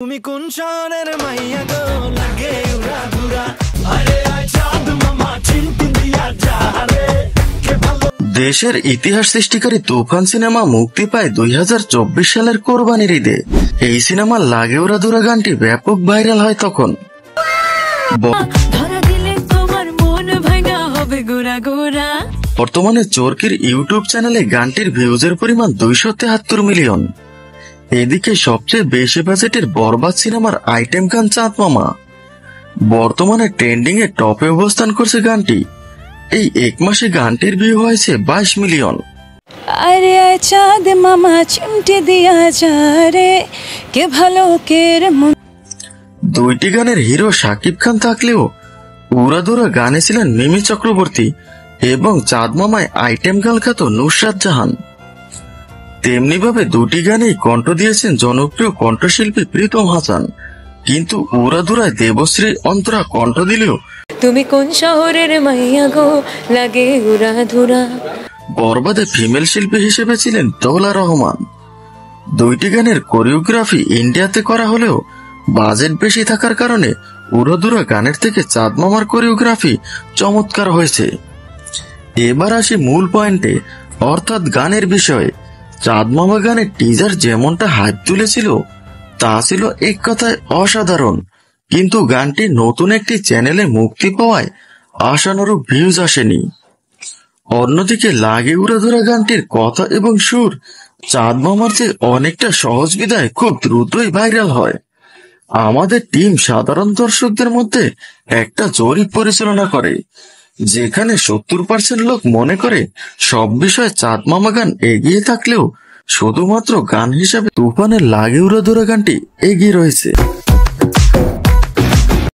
তুমি কোন শহরের মাইয়া গো লাগে উড়া ধুরা আরে আয় চাঁদ মামা চিনতে দিয়া যা রে কে ভালো। দেশের ইতিহাস সৃষ্টিকারী তুফান সিনেমা মুক্তি পায় 2024 সালের কোরবানির ঈদে। এই সিনেমার লাগে উড়া ধুরা গানটি ব্যাপক ভাইরাল হয় তখন। বর্তমানে চরকির ইউটিউব চ্যানেলে গানটির ভিউজের পরিমাণ 273 মিলিয়ন। এদিকে সবচেয়ে বেশি বাজেটের বরবাদ সিনেমার আইটেম গান চাঁদ মামা বর্তমানে ট্রেন্ডিং এ টপে অবস্থান করছে গানটি। এই এক মাসে গানটির ভিউ হয়েছে 22 মিলিয়ন। আরে চাঁদ মামা চিমটে দিয়া যা রে কে ভালো কে মন। দুইটি গানের হিরো শাকিব খান থাকলেও উড়াধুরা গানে ছিলেন মিমি চক্রবর্তী এবং চাঁদ মামায় আইটেম গান খ্যাত নুসরাত জাহান। তেমনি ভাবে দুটি গানেই কণ্ঠ দিয়েছেন জনপ্রিয় কণ্ঠশিল্পী প্রীতম হাসান, কিন্তু উড়াধুরায় দেবশ্রী অন্তরা কণ্ঠ দিলেও তুমি কোন শহরের মাইয়া গো লাগে উড়াধুরা বরবাদে ফিমেল শিল্পী হিসেবে ছিলেন দোলা রহমান। দুইটি গানের কোরিওগ্রাফি ইন্ডিয়াতে করা হলেও বাজেট বেশি থাকার কারণে উড়াধুরা গানের থেকে চাঁদ মামার কোরিওগ্রাফি চমৎকার হয়েছে। এবার আসি মূল পয়েন্টে, অর্থাৎ গানের বিষয়ে। চাঁদ মামা গানের টিজার যেমনটা হাইপ তুলেছিল তা ছিল এক কথায় অসাধারণ, কিন্তু গানটি নতুন একটি চ্যানেলে মুক্তি পাওয়ায় আশানুরূপ ভিউজ আসেনি। অন্যদিকে লাগে উড়াধুরা গানটির কথা এবং সুর চাঁদ মামার চেয়ে অনেকটা সহজ বিধায় খুব দ্রুতই ভাইরাল হয়। আমাদের টিম সাধারণ দর্শকদের মধ্যে একটা জরিপ পরিচালনা করে, যেখানে 70% লোক মনে করে সব বিষয়ে চাঁদ মামা গান এগিয়ে থাকলেও শুধুমাত্র গান হিসাবে তুফানের লাগে উড়াধুরা গানটি এগিয়ে রয়েছে।